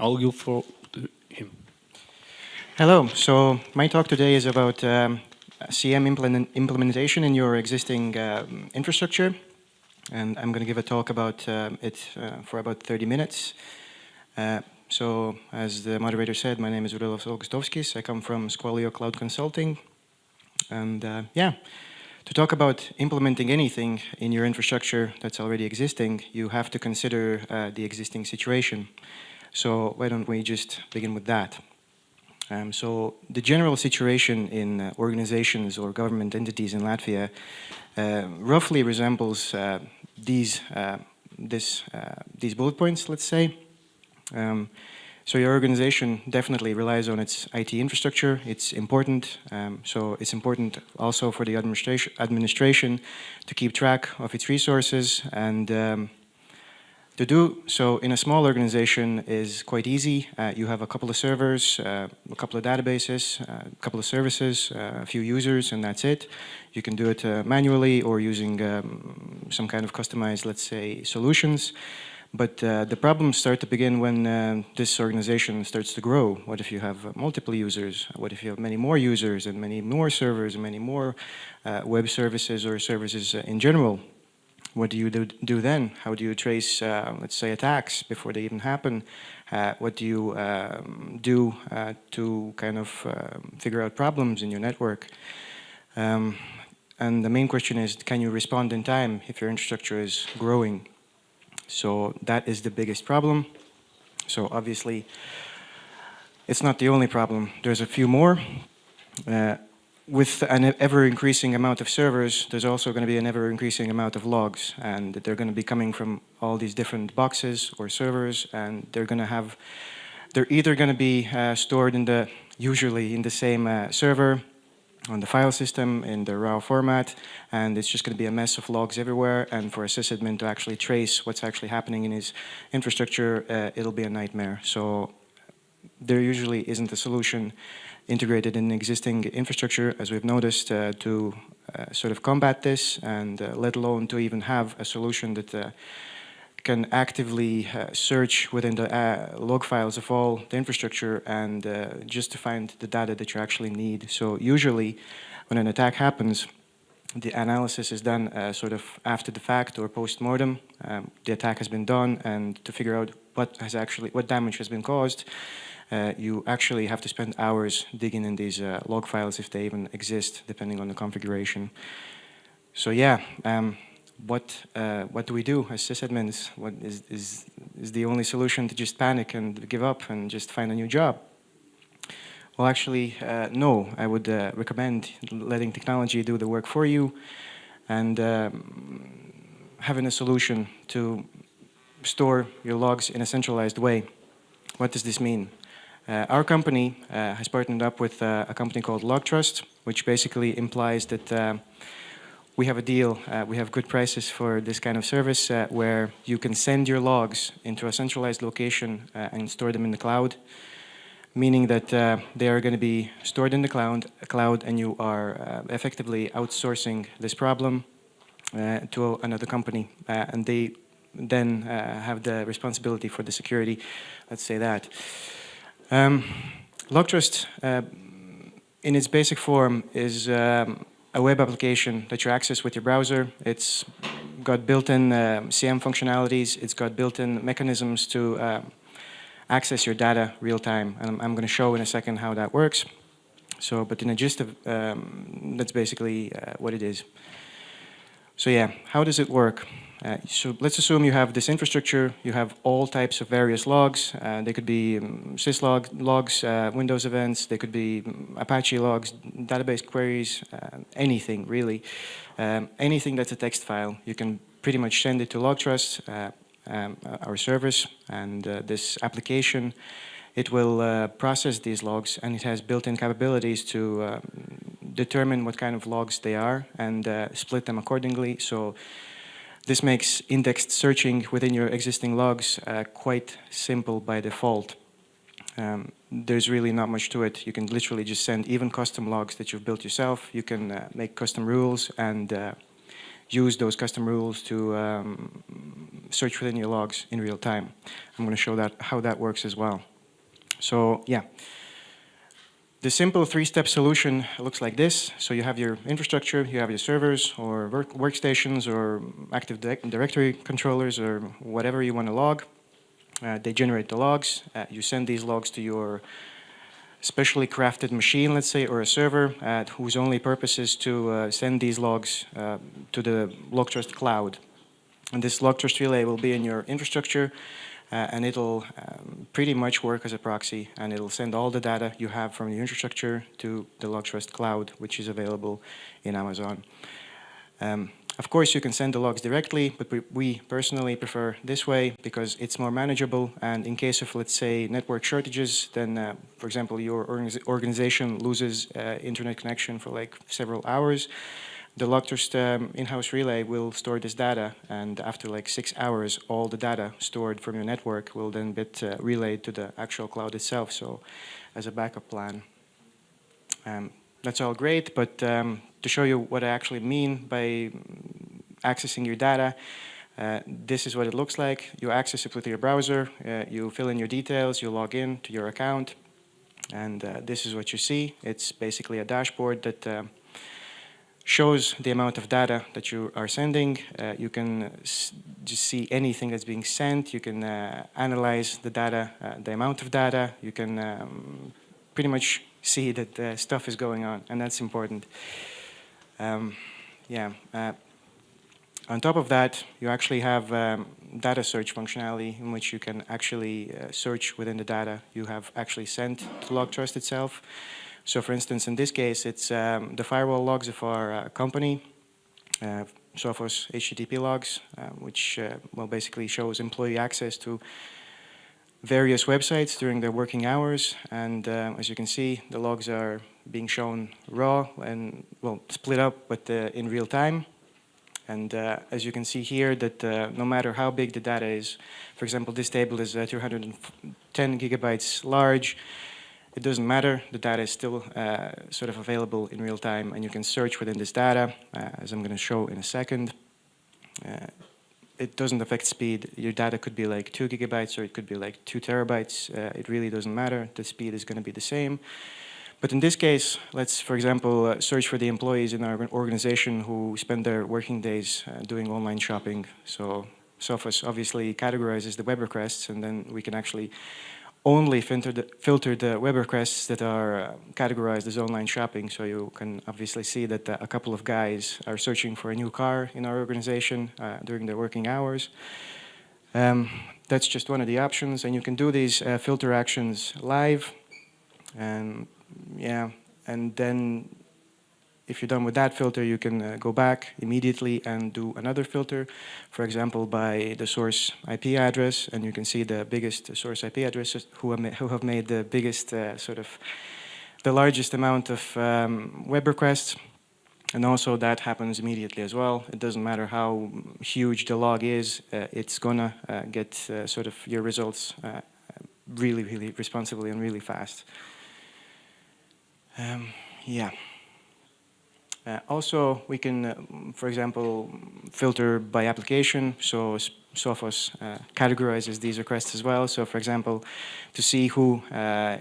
I'll give for to him. Hello. So my talk today is about SIEM implementation in your existing infrastructure, and I'm going to give a talk about it for about 30 minutes. So as the moderator said, my name is Rūdolfs Augustovskis. I come from Squalio Cloud Consulting, and yeah. To talk about implementing anything in your infrastructure that's already existing, you have to consider the existing situation. So why don't we just begin with that? So the general situation in organizations or government entities in Latvia roughly resembles these bullet points, let's say. So your organization definitely relies on its IT infrastructure. It's important. So it's important also for the administration to keep track of its resources, and to do so in a small organization is quite easy. You have a couple of servers, a couple of databases, a couple of services, a few users, and that's it. You can do it manually or using some kind of customized, let's say, solutions. But the problems start to begin when this organization starts to grow. What if you have multiple users? What if you have many more users and many more servers and many more web services or services in general? What do you do then? How do you trace, let's say, attacks before they even happen? What do you do to kind of figure out problems in your network? And the main question is, can you respond in time if your infrastructure is growing? So that is the biggest problem. So obviously, it's not the only problem. There's a few more. With an ever-increasing amount of servers, there's also going to be an ever-increasing amount of logs, and they're going to be coming from all these different boxes or servers, and they're either going to be stored usually in the same server, on the file system, in the raw format, and it's just going to be a mess of logs everywhere, and for a sysadmin to actually trace what's actually happening in his infrastructure, it'll be a nightmare. So there usually isn't a solution integrated in existing infrastructure, as we've noticed, to sort of combat this, and let alone to even have a solution that can actively search within the log files of all the infrastructure and just to find the data that you actually need. So usually when an attack happens, the analysis is done sort of after the fact or post-mortem. The attack has been done, and to figure out what damage has been caused, you actually have to spend hours digging in these log files if they even exist, depending on the configuration. So yeah, what do we do as sysadmins? What is the only solution to just panic and give up and just find a new job? Well, actually, no. I would recommend letting technology do the work for you, and having a solution to store your logs in a centralized way. What does this mean? Our company has partnered up with a company called LogTrust, which basically implies that we have a deal, we have good prices for this kind of service where you can send your logs into a centralized location and store them in the cloud, meaning that they are going to be stored in the cloud, and you are effectively outsourcing this problem to another company, and they then have the responsibility for the security, let's say that. LogTrust, in its basic form, is a web application that you access with your browser. It's got built-in SIEM functionalities. It's got built-in mechanisms to access your data real time. And I'm going to show in a second how that works. So, but in a gist of, that's basically what it is. So yeah, how does it work? So let's assume you have this infrastructure, you have all types of various logs. They could be logs, Windows events, they could be Apache logs, database queries, anything really. Anything that's a text file, you can pretty much send it to LogTrust, our service, and this application, it will process these logs, and it has built-in capabilities to determine what kind of logs they are and split them accordingly. So this makes indexed searching within your existing logs quite simple by default. There's really not much to it. You can literally just send even custom logs that you've built yourself. You can make custom rules, and use those custom rules to search within your logs in real time. I'm going to show that how that works as well. So yeah, the simple three-step solution looks like this. So you have your infrastructure, you have your servers or workstations or Active Directory controllers or whatever you want to log. They generate the logs. You send these logs to your specially crafted machine, let's say, or a server whose only purpose is to send these logs to the LogTrust cloud. And this LogTrust relay will be in your infrastructure, and it'll pretty much work as a proxy, and it'll send all the data you have from your infrastructure to the LogTrust cloud, which is available in Amazon. Of course, you can send the logs directly, but we personally prefer this way because it's more manageable. And in case of, let's say, network shortages, then, for example, your organization loses internet connection for like several hours, the LogTrust in-house relay will store this data, and after like 6 hours, all the data stored from your network will then get relayed to the actual cloud itself, so as a backup plan. That's all great, but to show you what I actually mean by accessing your data, this is what it looks like. You access it with your browser, you fill in your details, you log in to your account, and this is what you see. It's basically a dashboard that shows the amount of data that you are sending. You can just see anything that's being sent. You can analyze the data, the amount of data. You can pretty much see that stuff is going on, and that's important. On top of that, you actually have data search functionality in which you can actually search within the data you have actually sent to LogTrust itself. So for instance, in this case, it's the firewall logs of our company, Sophos HTTP logs, which well, basically shows employee access to various websites during their working hours. And as you can see, the logs are being shown raw and, well, split up, but in real time. And as you can see here, that no matter how big the data is, for example, this table is 210 gigabytes large, it doesn't matter. The data is still sort of available in real time, and you can search within this data, as I'm going to show in a second. It doesn't affect speed. Your data could be like 2 gigabytes or it could be like 2 terabytes. It really doesn't matter. The speed is going to be the same. But in this case, let's, for example, search for the employees in our organization who spend their working days doing online shopping. So Sophos obviously categorizes the web requests, and then we can actually only filter the web requests that are categorized as online shopping. So you can obviously see that a couple of guys are searching for a new car in our organization during their working hours. That's just one of the options, and you can do these filter actions live. And then if you're done with that filter, you can go back immediately and do another filter, for example, by the source IP address, and you can see the biggest source IP addresses who have made the biggest, the largest amount of web requests, and also that happens immediately as well. It doesn't matter how huge the log is, it's gonna get sort of your results really, really responsibly and really fast. Also, we can, for example, filter by application. So Sophos categorizes these requests as well. So for example, to see who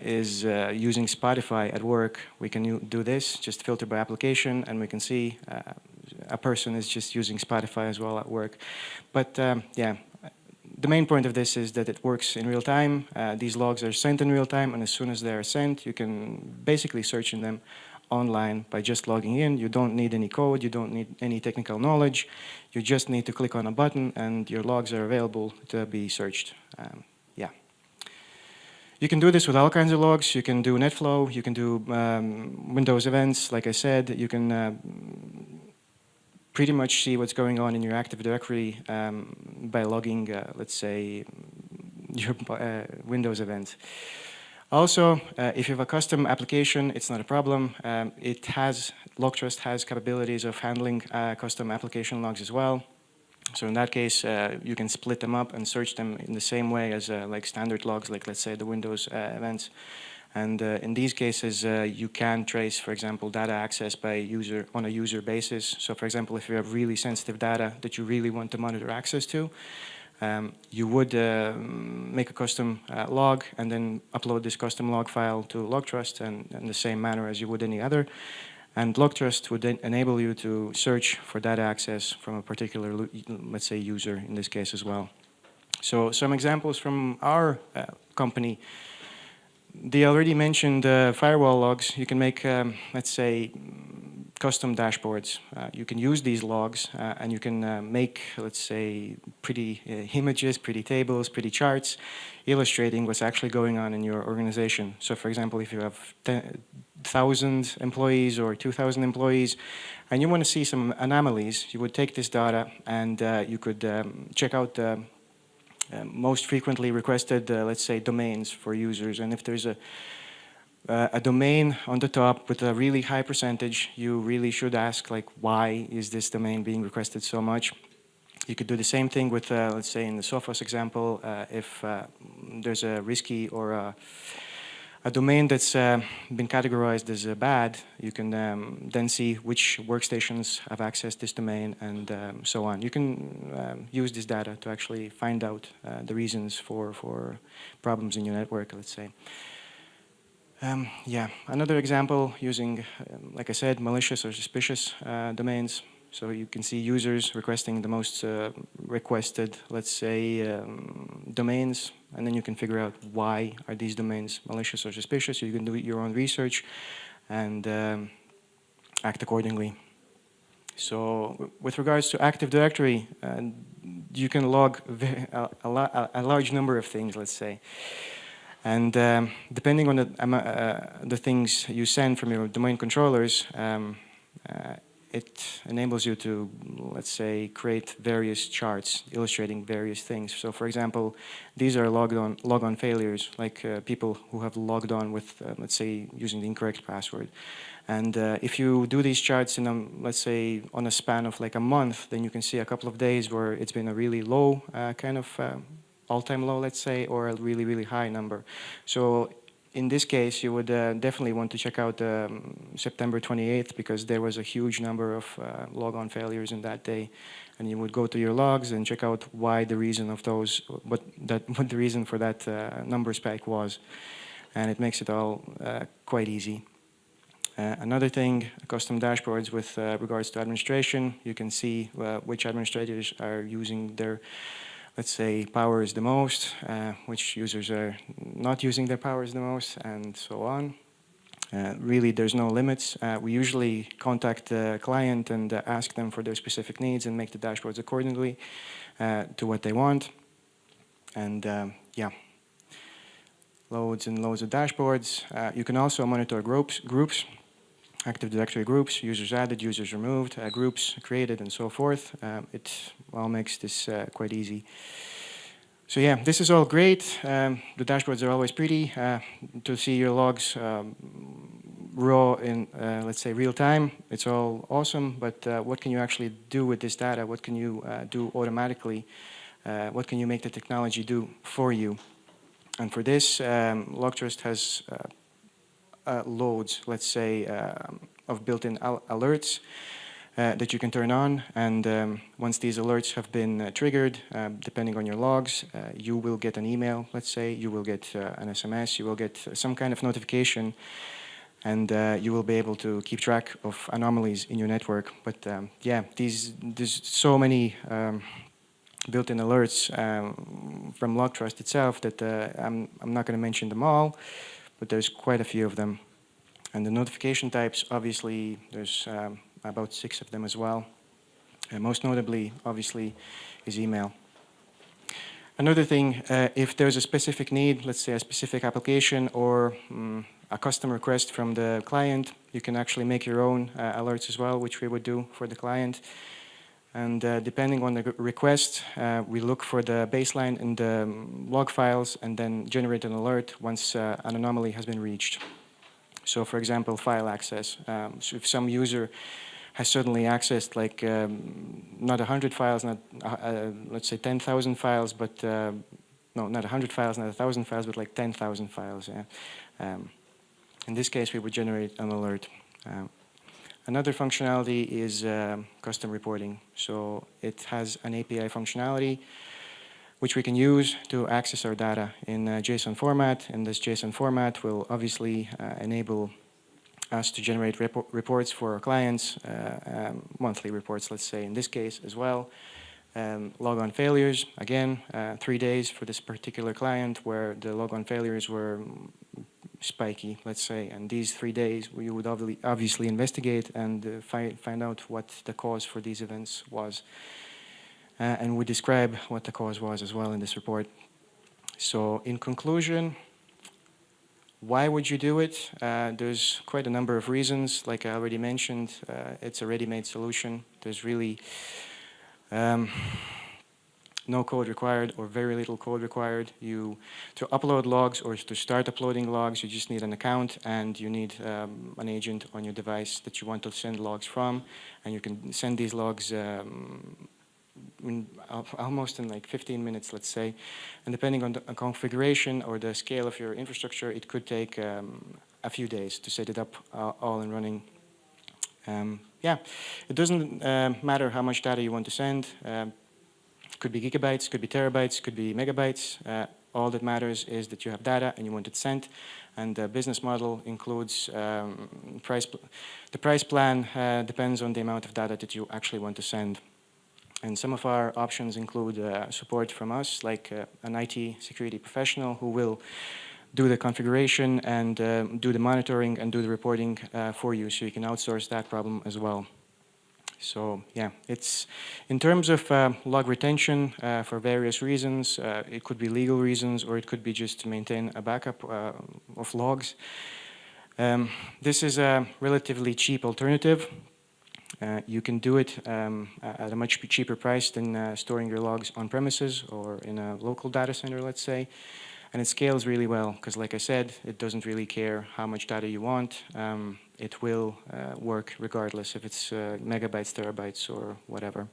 is using Spotify at work, we can do this, just filter by application, and we can see a person is just using Spotify as well at work. But the main point of this is that it works in real time. These logs are sent in real time, and as soon as they are sent, you can basically search in them online by just logging in. You don't need any code, you don't need any technical knowledge. You just need to click on a button and your logs are available to be searched. You can do this with all kinds of logs. You can do NetFlow, you can do Windows events, like I said. You can pretty much see what's going on in your Active Directory by logging, let's say, your Windows event. Also, if you have a custom application, it's not a problem. LogTrust has capabilities of handling custom application logs as well. So in that case, you can split them up and search them in the same way as like standard logs, like let's say the Windows events. And in these cases, you can trace, for example, data access by user on a user basis. So for example, if you have really sensitive data that you really want to monitor access to, you would make a custom log and then upload this custom log file to LogTrust and in the same manner as you would any other. And LogTrust would then enable you to search for data access from a particular, let's say, user in this case as well. So some examples from our company. The already mentioned firewall logs, you can make, let's say, custom dashboards. You can use these logs and you can make, let's say, pretty images, pretty tables, pretty charts, illustrating what's actually going on in your organization. So for example, if you have 1,000 employees or 2,000 employees and you want to see some anomalies, you would take this data and you could check out the most frequently requested, let's say, domains for users. And if there's a domain on the top with a really high percentage, you really should ask, like, why is this domain being requested so much? You could do the same thing with, let's say, in the Sophos example, if there's a risky or a domain that's been categorized as bad, you can then see which workstations have accessed this domain and so on. You can use this data to actually find out the reasons for problems in your network, let's say. Yeah, another example using, like I said, malicious or suspicious domains. So you can see users requesting the most requested, let's say, domains, and then you can figure out why are these domains malicious or suspicious. You can do your own research and act accordingly. So with regards to Active Directory, you can log a large number of things, let's say. And depending on the things you send from your domain controllers, it enables you to, let's say, create various charts illustrating various things. So for example, these are logon failures, like people who have logged on with, let's say, using the incorrect password. And if you do these charts in, let's say, on a span of like a month, then you can see a couple of days where it's been a really low kind of all-time low, let's say, or a really, really high number. So in this case, you would definitely want to check out September 28th because there was a huge number of logon failures in that day. And you would go to your logs and check out why the reason of those, what the reason for that number spike was. And it makes it all quite easy. Another thing, custom dashboards with regards to administration. You can see which administrators are using their, let's say, powers the most, which users are not using their powers the most, and so on. Really, there's no limits. We usually contact the client and ask them for their specific needs and make the dashboards accordingly to what they want. And yeah, loads and loads of dashboards. You can also monitor groups, Active Directory groups, users added, users removed, groups created, and so forth. It all makes this quite easy. So yeah, this is all great. The dashboards are always pretty. To see your logs raw in, let's say, real time, it's all awesome, but what can you actually do with this data? What can you do automatically? What can you make the technology do for you? And for this, LogTrust has loads, let's say, of built-in alerts that you can turn on. And once these alerts have been triggered, depending on your logs, you will get an email, let's say, you will get an SMS, you will get some kind of notification, and you will be able to keep track of anomalies in your network. But yeah, there's so many built-in alerts from LogTrust itself that I'm not going to mention them all, but there's quite a few of them. And the notification types, obviously, there's about 6 of them as well. And most notably, obviously, is email. Another thing, if there's a specific need, let's say a specific application or a custom request from the client, you can actually make your own alerts as well, which we would do for the client. And depending on the request, we look for the baseline in the log files and then generate an alert once an anomaly has been reached. So for example, file access. So if some user has suddenly accessed like not 100 files, not let's say 10,000 files, but no, not 100 files, not 1,000 files, but like 10,000 files. Yeah. In this case, we would generate an alert. Another functionality is custom reporting. So it has an API functionality which we can use to access our data in JSON format. And this JSON format will obviously enable us to generate reports for our clients, monthly reports, let's say, in this case as well. Logon failures, again, 3 days for this particular client where the logon failures were spiky, let's say, and these 3 days we would obviously investigate and find out what the cause for these events was. And we describe what the cause was as well in this report. So in conclusion, why would you do it? There's quite a number of reasons. Like I already mentioned, it's a ready-made solution. There's really no code required or very little code required. To upload logs or to start uploading logs, you just need an account and you need an agent on your device that you want to send logs from, and you can send these logs almost in like 15 minutes, let's say. And depending on the configuration or the scale of your infrastructure, it could take a few days to set it up all and running. Yeah, it doesn't matter how much data you want to send. Could be gigabytes, could be terabytes, could be megabytes. All that matters is that you have data and you want it sent. And the business model includes the price plan depends on the amount of data that you actually want to send. And some of our options include support from us, like an IT security professional who will do the configuration and do the monitoring and do the reporting for you, so you can outsource that problem as well. So yeah, it's in terms of log retention for various reasons. It could be legal reasons, or it could be just to maintain a backup of logs. This is a relatively cheap alternative. You can do it at a much cheaper price than storing your logs on premises or in a local data center, let's say. And it scales really well because, like I said, it doesn't really care how much data you want. It will work regardless if it's megabytes, terabytes, or whatever.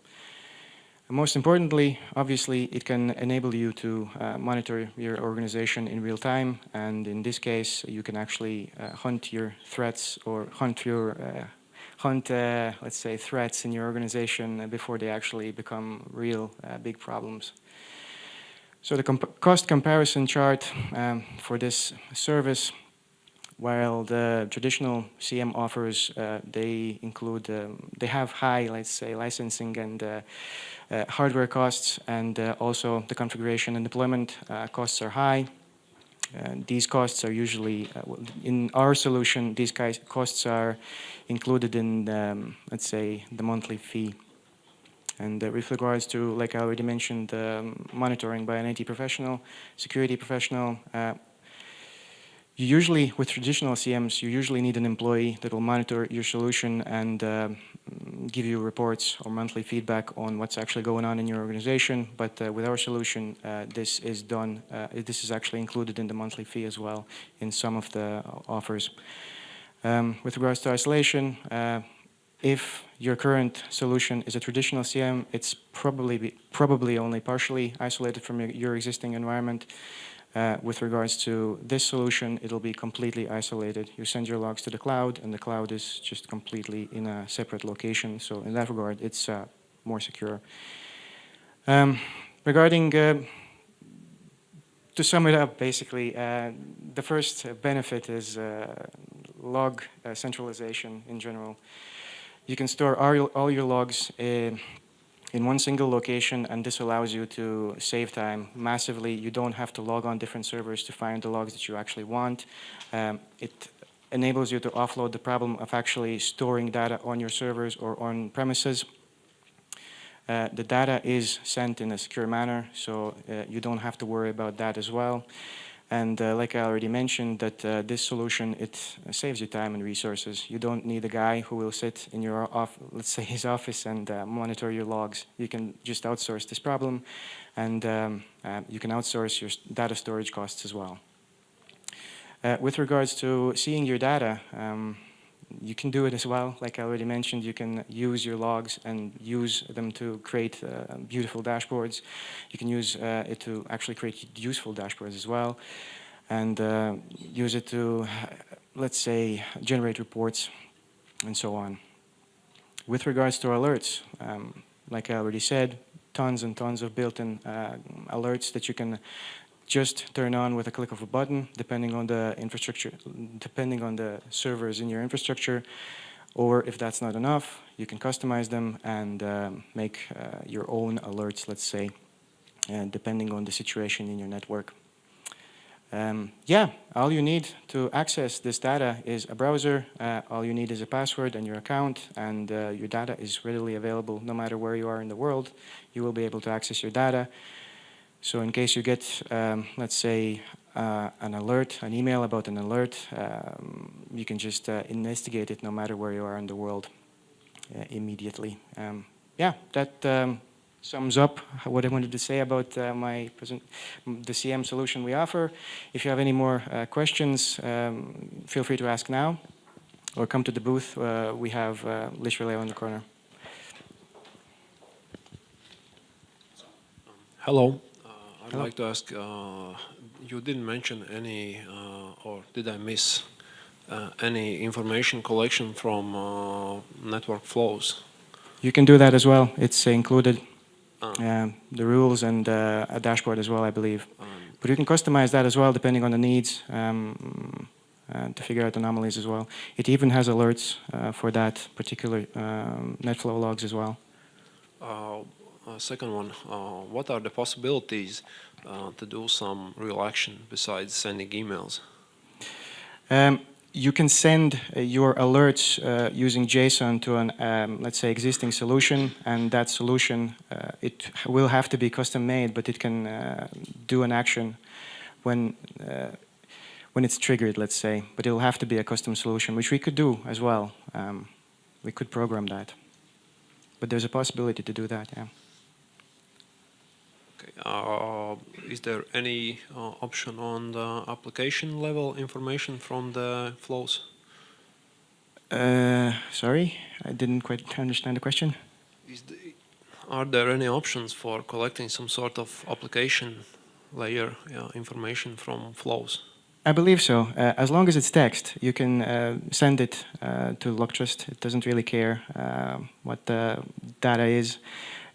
And most importantly, obviously, it can enable you to monitor your organization in real time. And in this case, you can actually hunt your threats or let's say, threats in your organization before they actually become real big problems. So the cost comparison chart for this service, while the traditional SIEM offers, they have high, let's say, licensing and hardware costs, and also the configuration and deployment costs are high. These costs are usually, in our solution, these costs are included in, let's say, the monthly fee. And with regards to, like I already mentioned, monitoring by an IT professional, security professional, you usually, with traditional CMs, you usually need an employee that will monitor your solution and give you reports or monthly feedback on what's actually going on in your organization. But with our solution, this is done. This is actually included in the monthly fee as well in some of the offers. With regards to isolation, if your current solution is a traditional CM, it's probably only partially isolated from your existing environment. With regards to this solution, it'll be completely isolated. You send your logs to the cloud, and the cloud is just completely in a separate location. So in that regard, it's more secure. Regarding, to sum it up, basically, the first benefit is log centralization in general. You can store all your logs in one single location, and this allows you to save time massively. You don't have to log on different servers to find the logs that you actually want. It enables you to offload the problem of actually storing data on your servers or on premises. The data is sent in a secure manner, so you don't have to worry about that as well. And like I already mentioned, that this solution, it saves you time and resources. You don't need a guy who will sit in your let's say his office and monitor your logs. You can just outsource this problem, and you can outsource your data storage costs as well. With regards to seeing your data, you can do it as well. Like I already mentioned, you can use your logs and use them to create beautiful dashboards. You can use it to actually create useful dashboards as well, and use it to, let's say, generate reports and so on. With regards to alerts, like I already said, tons and tons of built-in alerts that you can just turn on with a click of a button, depending on the infrastructure, depending on the servers in your infrastructure. Or if that's not enough, you can customize them and make your own alerts, let's say, depending on the situation in your network. Yeah, all you need to access this data is a browser. All you need is a password and your account, and your data is readily available no matter where you are in the world. You will be able to access your data. So in case you get, let's say, an alert, an email about an alert, you can just investigate it no matter where you are in the world immediately. Yeah, that sums up what I wanted to say about the SIEM solution we offer. If you have any more questions, feel free to ask now or come to the booth. We have Lish Relay on the corner. Hello. I'd Hello. like to ask, you didn't mention any, or did I miss any information collection from network flows? You can do that as well. It's included. The rules and a dashboard as well, I believe. But you can customize that as well, depending on the needs, to figure out anomalies as well. It even has alerts for that particular NetFlow logs as well. Second one, what are the possibilities to do some real action besides sending emails? You can send your alerts using JSON to an, let's say, existing solution, and that solution, it will have to be custom made, but it can do an action when it's triggered, let's say. But it'll have to be a custom solution, which we could do as well. We could program that. But there's a possibility to do that, yeah. Okay. Is there any option on the application level information from the flows? Sorry, I didn't quite understand the question. Are there any options for collecting some sort of application layer information from flows? I believe so. As long as it's text, you can send it to LogTrust. It doesn't really care what the data is.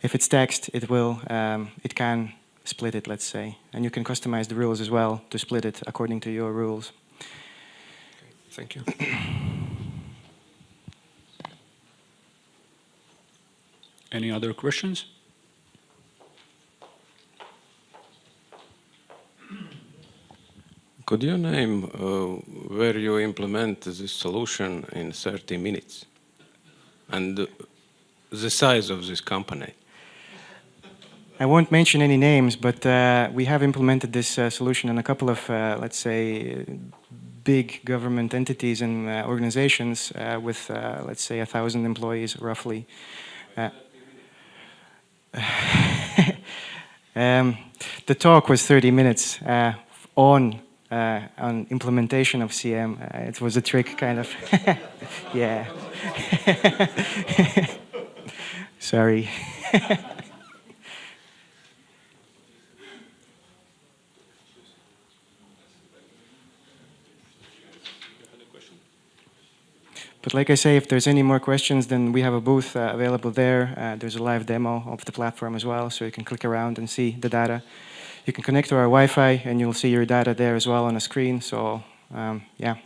If it's text, it can split it, let's say. And you can customize the rules as well to split it according to your rules. Okay, thank you. Any other questions? Could you name where you implement this solution in 30 minutes and the size of this company? I won't mention any names, but we have implemented this solution in a couple of, let's say, big government entities and organizations with, let's say, 1,000 employees, roughly. The talk was 30 minutes on implementation of SIEM. It was a trick, kind of. Yeah. Sorry. But like I say, if there's any more questions, then we have a booth available there. There's a live demo of the platform as well, so you can click around and see the data. You can connect to our Wi-Fi, and you'll see your data there as well on a screen. So, yeah.